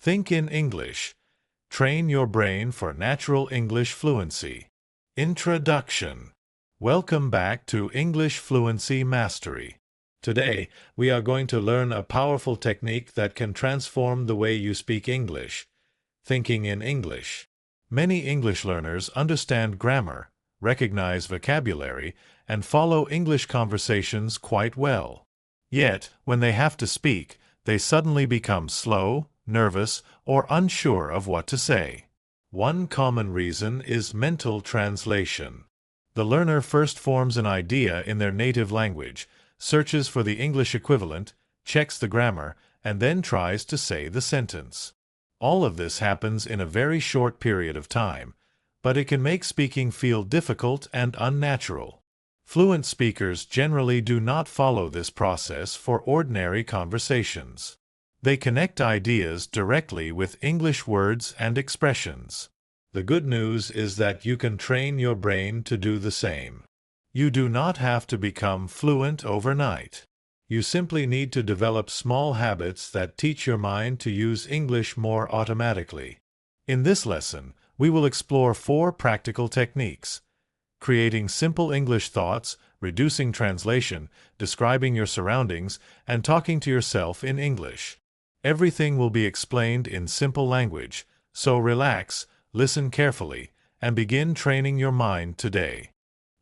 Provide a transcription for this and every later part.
Think in English. Train your brain for natural English fluency. Introduction. Welcome back to English Fluency Mastery. Today, we are going to learn a powerful technique that can transform the way you speak English. Thinking in English. Many English learners understand grammar, recognize vocabulary, and follow English conversations quite well. Yet, when they have to speak, they suddenly become slow, nervous, or unsure of what to say. One common reason is mental translation. The learner first forms an idea in their native language, searches for the English equivalent, checks the grammar, and then tries to say the sentence. All of this happens in a very short period of time, but it can make speaking feel difficult and unnatural. Fluent speakers generally do not follow this process for ordinary conversations. They connect ideas directly with English words and expressions. The good news is that you can train your brain to do the same. You do not have to become fluent overnight. You simply need to develop small habits that teach your mind to use English more automatically. In this lesson, we will explore 4 practical techniques: creating simple English thoughts, reducing translation, describing your surroundings, and talking to yourself in English. Everything will be explained in simple language, so relax, listen carefully, and begin training your mind today.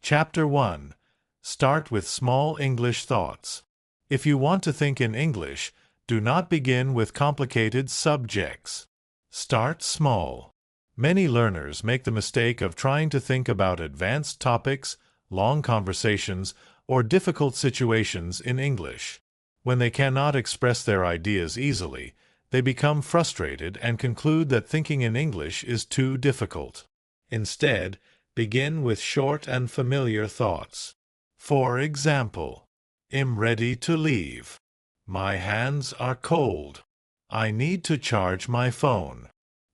Chapter 1. Start with small English thoughts. If you want to think in English, do not begin with complicated subjects. Start small. Many learners make the mistake of trying to think about advanced topics, long conversations, or difficult situations in English. When they cannot express their ideas easily, they become frustrated and conclude that thinking in English is too difficult. Instead, begin with short and familiar thoughts. For example, I'm ready to leave. My hands are cold. I need to charge my phone.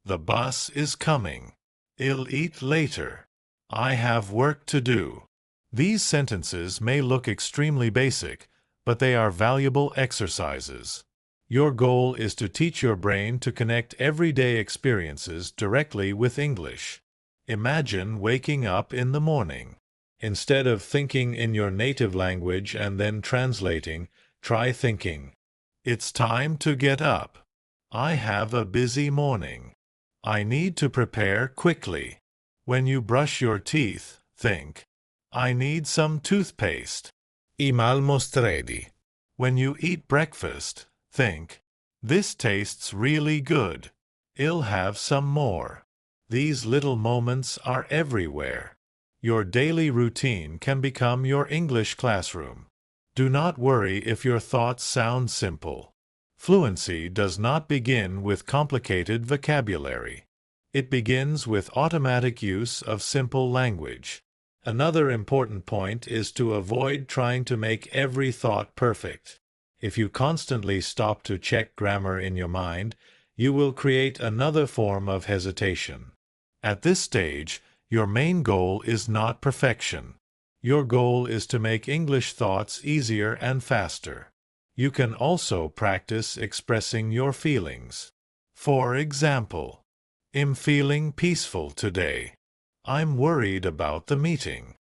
The bus is coming. I'll eat later. I have work to do. These sentences may look extremely basic, but they are valuable exercises. Your goal is to teach your brain to connect everyday experiences directly with English. Imagine waking up in the morning. Instead of thinking in your native language and then translating, try thinking, "It's time to get up. I have a busy morning. I need to prepare quickly." When you brush your teeth, think, "I need some toothpaste. I'm almost ready." When you eat breakfast, think, "This tastes really good. I'll have some more." These little moments are everywhere. Your daily routine can become your English classroom. Do not worry if your thoughts sound simple. Fluency does not begin with complicated vocabulary. It begins with automatic use of simple language. Another important point is to avoid trying to make every thought perfect. If you constantly stop to check grammar in your mind, you will create another form of hesitation. At this stage, your main goal is not perfection. Your goal is to make English thoughts easier and faster. You can also practice expressing your feelings. For example, I'm feeling peaceful today. I'm worried about the meeting.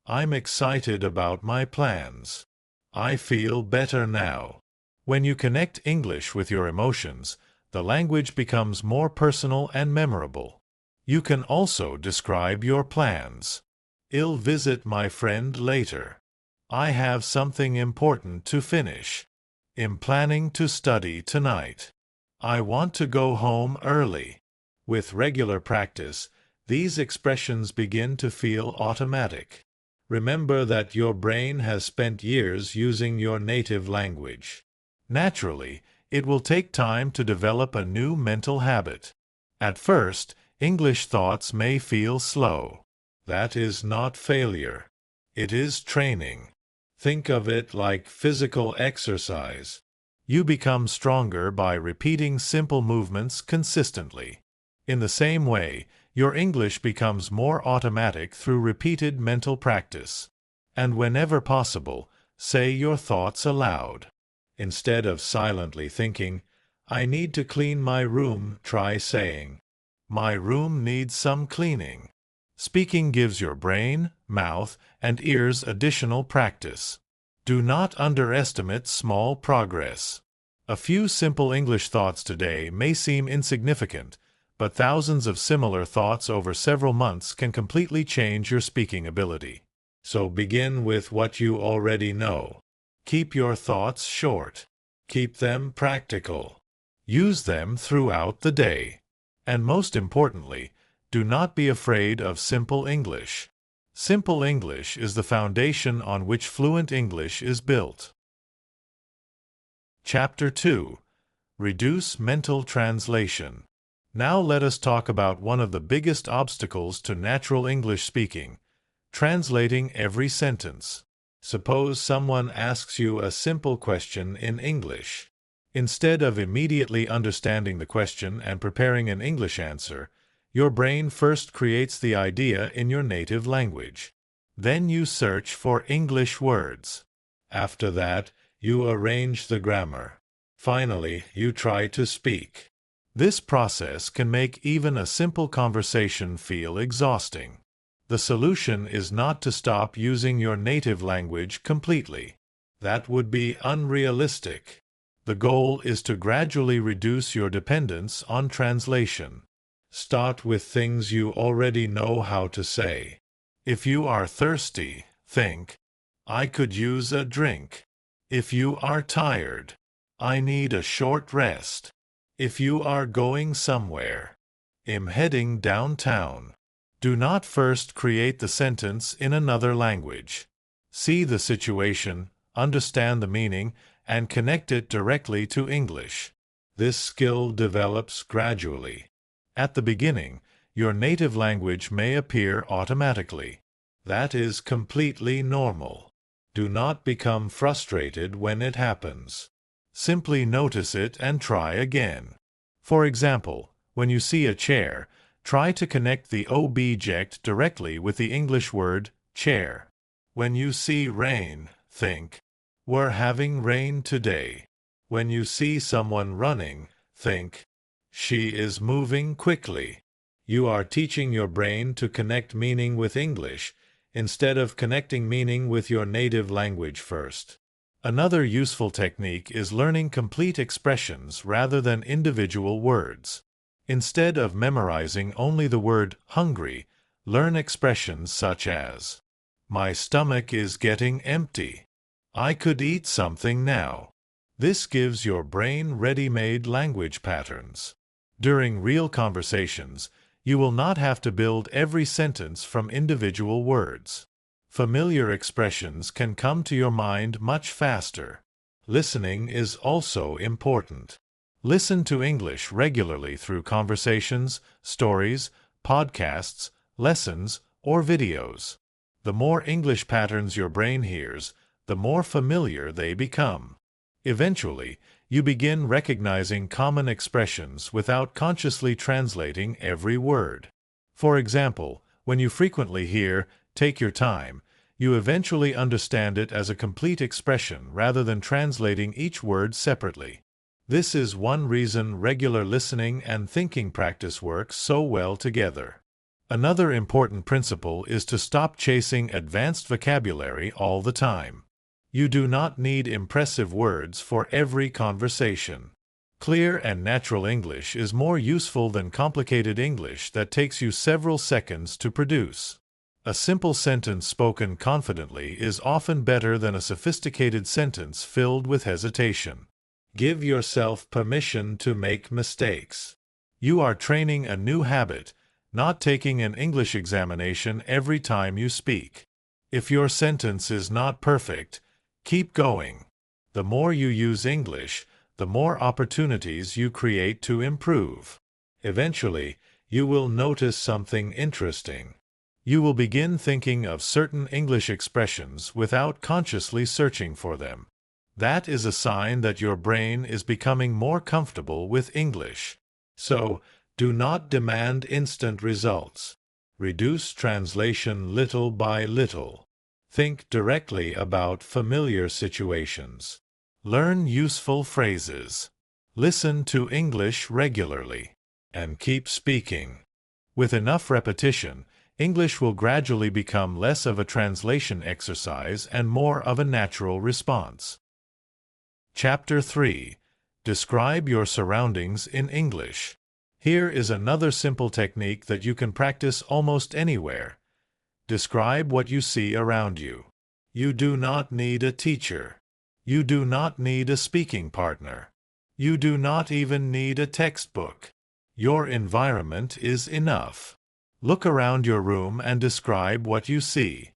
I'm excited about my plans. I feel better now. When you connect English with your emotions, the language becomes more personal and memorable. You can also describe your plans. I'll visit my friend later. I have something important to finish. I'm planning to study tonight. I want to go home early. With regular practice, these expressions begin to feel automatic. Remember that your brain has spent years using your native language. Naturally, it will take time to develop a new mental habit. At first, English thoughts may feel slow. That is not failure. It is training. Think of it like physical exercise. You become stronger by repeating simple movements consistently. In the same way, your English becomes more automatic through repeated mental practice. And whenever possible, say your thoughts aloud. Instead of silently thinking, I need to clean my room. Try saying, my room needs some cleaning. Speaking gives your brain, mouth, and ears additional practice. Do not underestimate small progress. A few simple English thoughts today may seem insignificant, but thousands of similar thoughts over several months can completely change your speaking ability. So begin with what you already know. Keep your thoughts short. Keep them practical. Use them throughout the day. And most importantly, do not be afraid of simple English. Simple English is the foundation on which fluent English is built. Chapter 2. Reduce mental translation. Now let us talk about one of the biggest obstacles to natural English speaking: translating every sentence. Suppose someone asks you a simple question in English. Instead of immediately understanding the question and preparing an English answer, your brain first creates the idea in your native language. Then you search for English words. After that, you arrange the grammar. Finally, you try to speak. This process can make even a simple conversation feel exhausting. The solution is not to stop using your native language completely. That would be unrealistic. The goal is to gradually reduce your dependence on translation. Start with things you already know how to say. If you are thirsty, think, I could use a drink. If you are tired, I need a short rest. If you are going somewhere, I'm heading downtown. Do not first create the sentence in another language. See the situation, understand the meaning, and connect it directly to English. This skill develops gradually. At the beginning, your native language may appear automatically. That is completely normal. Do not become frustrated when it happens. Simply notice it and try again. For example, when you see a chair, try to connect the object directly with the English word chair. When you see rain, think, we're having rain today. When you see someone running, think, she is moving quickly. You are teaching your brain to connect meaning with English instead of connecting meaning with your native language first. Another useful technique is learning complete expressions rather than individual words. Instead of memorizing only the word hungry, learn expressions such as, my stomach is getting empty. I could eat something now. This gives your brain ready-made language patterns. During real conversations, you will not have to build every sentence from individual words. Familiar expressions can come to your mind much faster. Listening is also important. Listen to English regularly through conversations, stories, podcasts, lessons, or videos. The more English patterns your brain hears, the more familiar they become. Eventually, you begin recognizing common expressions without consciously translating every word. For example, when you frequently hear, take your time, you eventually understand it as a complete expression rather than translating each word separately. This is one reason regular listening and thinking practice work so well together. Another important principle is to stop chasing advanced vocabulary all the time. You do not need impressive words for every conversation. Clear and natural English is more useful than complicated English that takes you several seconds to produce. A simple sentence spoken confidently is often better than a sophisticated sentence filled with hesitation. Give yourself permission to make mistakes. You are training a new habit, not taking an English examination every time you speak. If your sentence is not perfect, keep going. The more you use English, the more opportunities you create to improve. Eventually, you will notice something interesting. You will begin thinking of certain English expressions without consciously searching for them. That is a sign that your brain is becoming more comfortable with English. So, do not demand instant results. Reduce translation little by little. Think directly about familiar situations. Learn useful phrases. Listen to English regularly and keep speaking. With enough repetition, English will gradually become less of a translation exercise and more of a natural response. Chapter 3. Describe your surroundings in English. Here is another simple technique that you can practice almost anywhere. Describe what you see around you. You do not need a teacher. You do not need a speaking partner. You do not even need a textbook. Your environment is enough. Look around your room and describe what you see.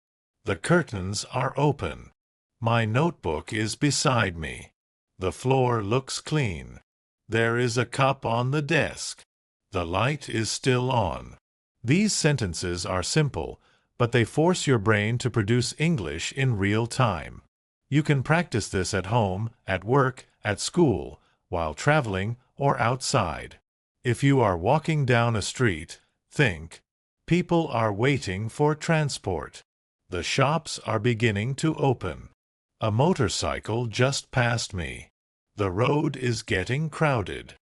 The curtains are open. My notebook is beside me. The floor looks clean. There is a cup on the desk. The light is still on. These sentences are simple, but they force your brain to produce English in real time. You can practice this at home, at work, at school, while traveling, or outside. If you are walking down a street, think, people are waiting for transport. The shops are beginning to open. A motorcycle just passed me. The road is getting crowded.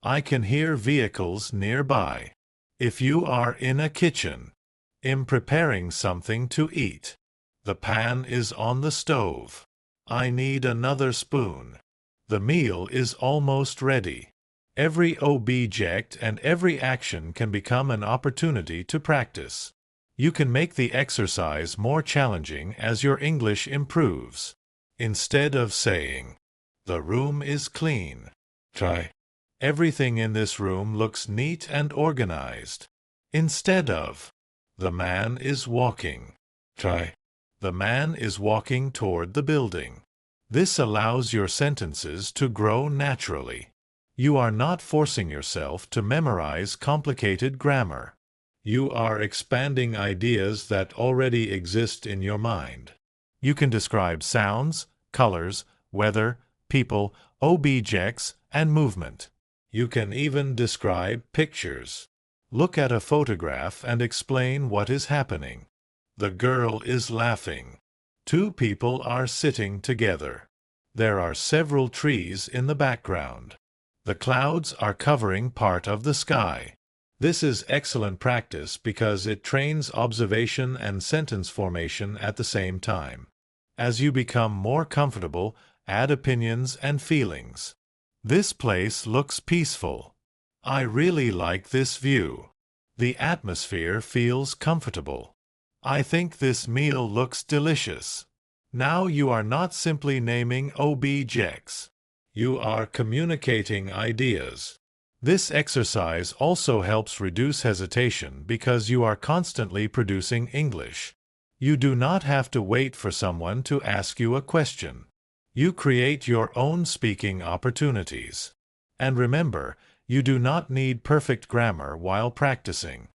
I can hear vehicles nearby. If you are in a kitchen, I'm preparing something to eat. The pan is on the stove. I need another spoon. The meal is almost ready. Every object and every action can become an opportunity to practice. You can make the exercise more challenging as your English improves. Instead of saying, "The room is clean," try, "Everything in this room looks neat and organized." Instead of, "The man is walking," try, "The man is walking toward the building." This allows your sentences to grow naturally. You are not forcing yourself to memorize complicated grammar. You are expanding ideas that already exist in your mind. You can describe sounds, colors, weather, people, objects, and movement. You can even describe pictures. Look at a photograph and explain what is happening. The girl is laughing. Two people are sitting together. There are several trees in the background. The clouds are covering part of the sky. This is excellent practice because it trains observation and sentence formation at the same time. As you become more comfortable, add opinions and feelings. This place looks peaceful. I really like this view. The atmosphere feels comfortable. I think this meal looks delicious. Now you are not simply naming objects. You are communicating ideas. This exercise also helps reduce hesitation because you are constantly producing English. You do not have to wait for someone to ask you a question. You create your own speaking opportunities. And remember, you do not need perfect grammar while practicing.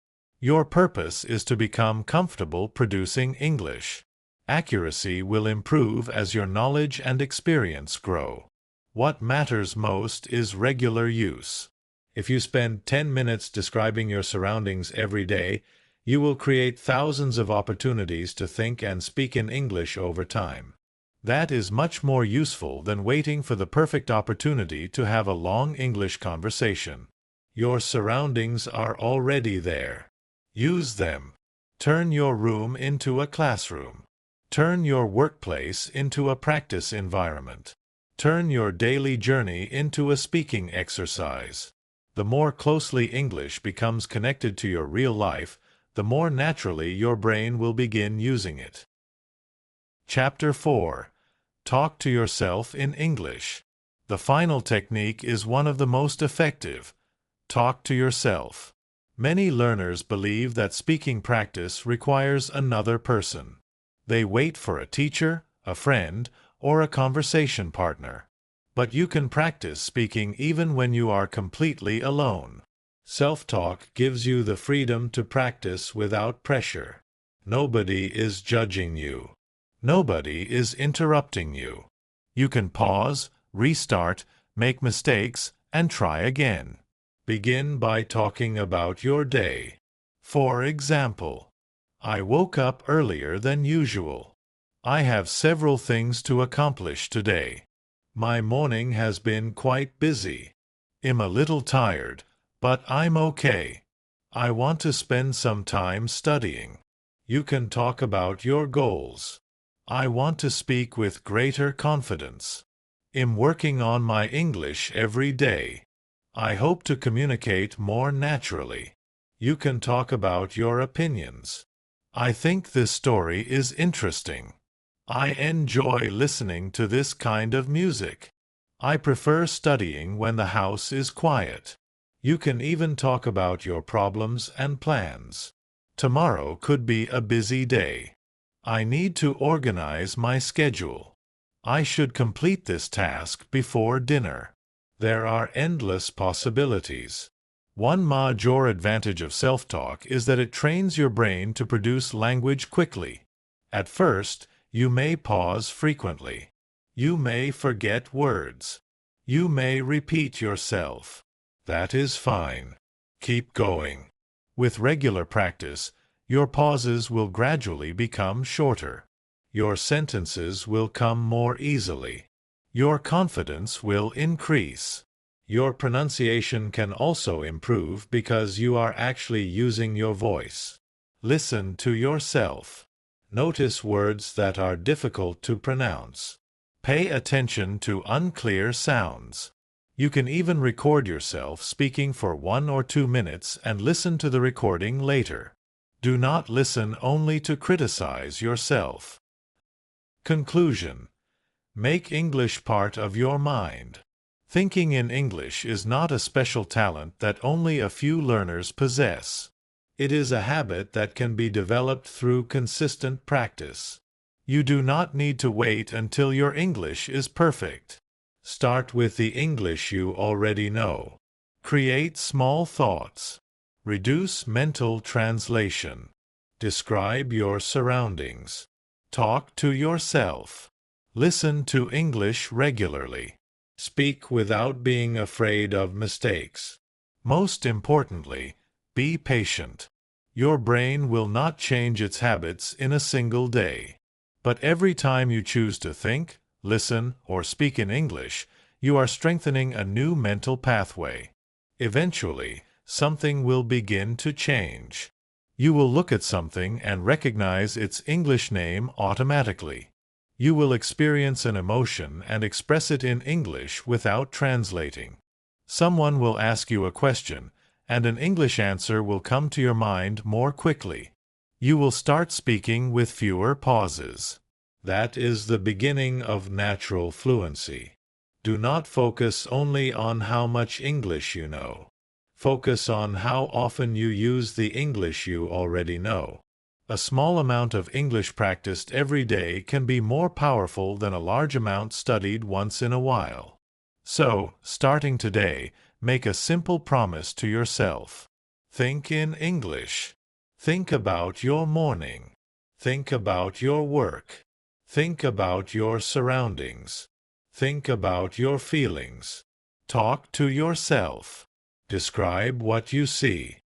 Your purpose is to become comfortable producing English. Accuracy will improve as your knowledge and experience grow. What matters most is regular use. If you spend 10 minutes describing your surroundings every day, you will create thousands of opportunities to think and speak in English over time. That is much more useful than waiting for the perfect opportunity to have a long English conversation. Your surroundings are already there. Use them. Turn your room into a classroom. Turn your workplace into a practice environment. Turn your daily journey into a speaking exercise. The more closely English becomes connected to your real life, the more naturally your brain will begin using it. Chapter 4. Talk to yourself in English. The final technique is one of the most effective. Talk to yourself. Many learners believe that speaking practice requires another person. They wait for a teacher, a friend, or a conversation partner. But you can practice speaking even when you are completely alone. Self-talk gives you the freedom to practice without pressure. Nobody is judging you. Nobody is interrupting you. You can pause, restart, make mistakes, and try again. Begin by talking about your day. For example, I woke up earlier than usual. I have several things to accomplish today. My morning has been quite busy. I'm a little tired, but I'm okay. I want to spend some time studying. You can talk about your goals. I want to speak with greater confidence. I'm working on my English every day. I hope to communicate more naturally. You can talk about your opinions. I think this story is interesting. I enjoy listening to this kind of music. I prefer studying when the house is quiet. You can even talk about your problems and plans. Tomorrow could be a busy day. I need to organize my schedule. I should complete this task before dinner. There are endless possibilities. One major advantage of self-talk is that it trains your brain to produce language quickly. At first, you may pause frequently. You may forget words. You may repeat yourself. That is fine. Keep going. With regular practice, your pauses will gradually become shorter. Your sentences will come more easily. Your confidence will increase. Your pronunciation can also improve because you are actually using your voice. Listen to yourself. Notice words that are difficult to pronounce. Pay attention to unclear sounds. You can even record yourself speaking for 1 or 2 minutes and listen to the recording later. Do not listen only to criticize yourself. Conclusion. Make English part of your mind. Thinking in English is not a special talent that only a few learners possess. It is a habit that can be developed through consistent practice. You do not need to wait until your English is perfect. Start with the English you already know. Create small thoughts. Reduce mental translation. Describe your surroundings. Talk to yourself. Listen to English regularly. Speak without being afraid of mistakes. Most importantly, be patient. Your brain will not change its habits in a single day. But every time you choose to think, listen, or speak in English, you are strengthening a new mental pathway. Eventually, something will begin to change. You will look at something and recognize its English name automatically. You will experience an emotion and express it in English without translating. Someone will ask you a question, and an English answer will come to your mind more quickly. You will start speaking with fewer pauses. That is the beginning of natural fluency. Do not focus only on how much English you know. Focus on how often you use the English you already know. A small amount of English practiced every day can be more powerful than a large amount studied once in a while. So, starting today, make a simple promise to yourself. Think in English. Think about your morning. Think about your work. Think about your surroundings. Think about your feelings. Talk to yourself. Describe what you see.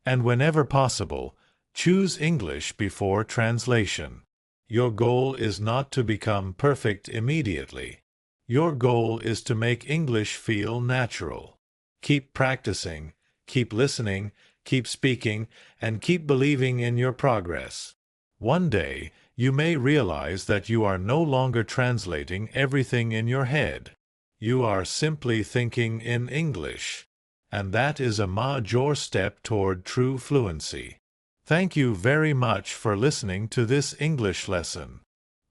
And whenever possible, choose English before translation. Your goal is not to become perfect immediately. Your goal is to make English feel natural. Keep practicing, keep listening, keep speaking, and keep believing in your progress. One day, you may realize that you are no longer translating everything in your head. You are simply thinking in English. And that is a major step toward true fluency. Thank you very much for listening to this English lesson.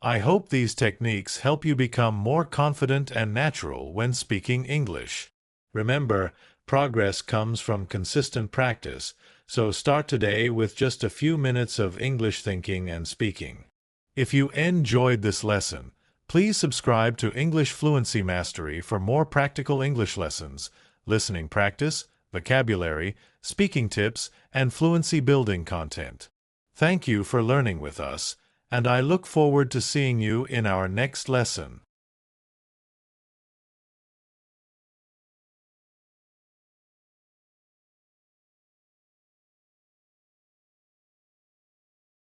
I hope these techniques help you become more confident and natural when speaking English. Remember, progress comes from consistent practice, so start today with just a few minutes of English thinking and speaking. If you enjoyed this lesson, please subscribe to English Fluency Mastery for more practical English lessons, listening practice, vocabulary, speaking tips, and fluency building content. Thank you for learning with us, and I look forward to seeing you in our next lesson.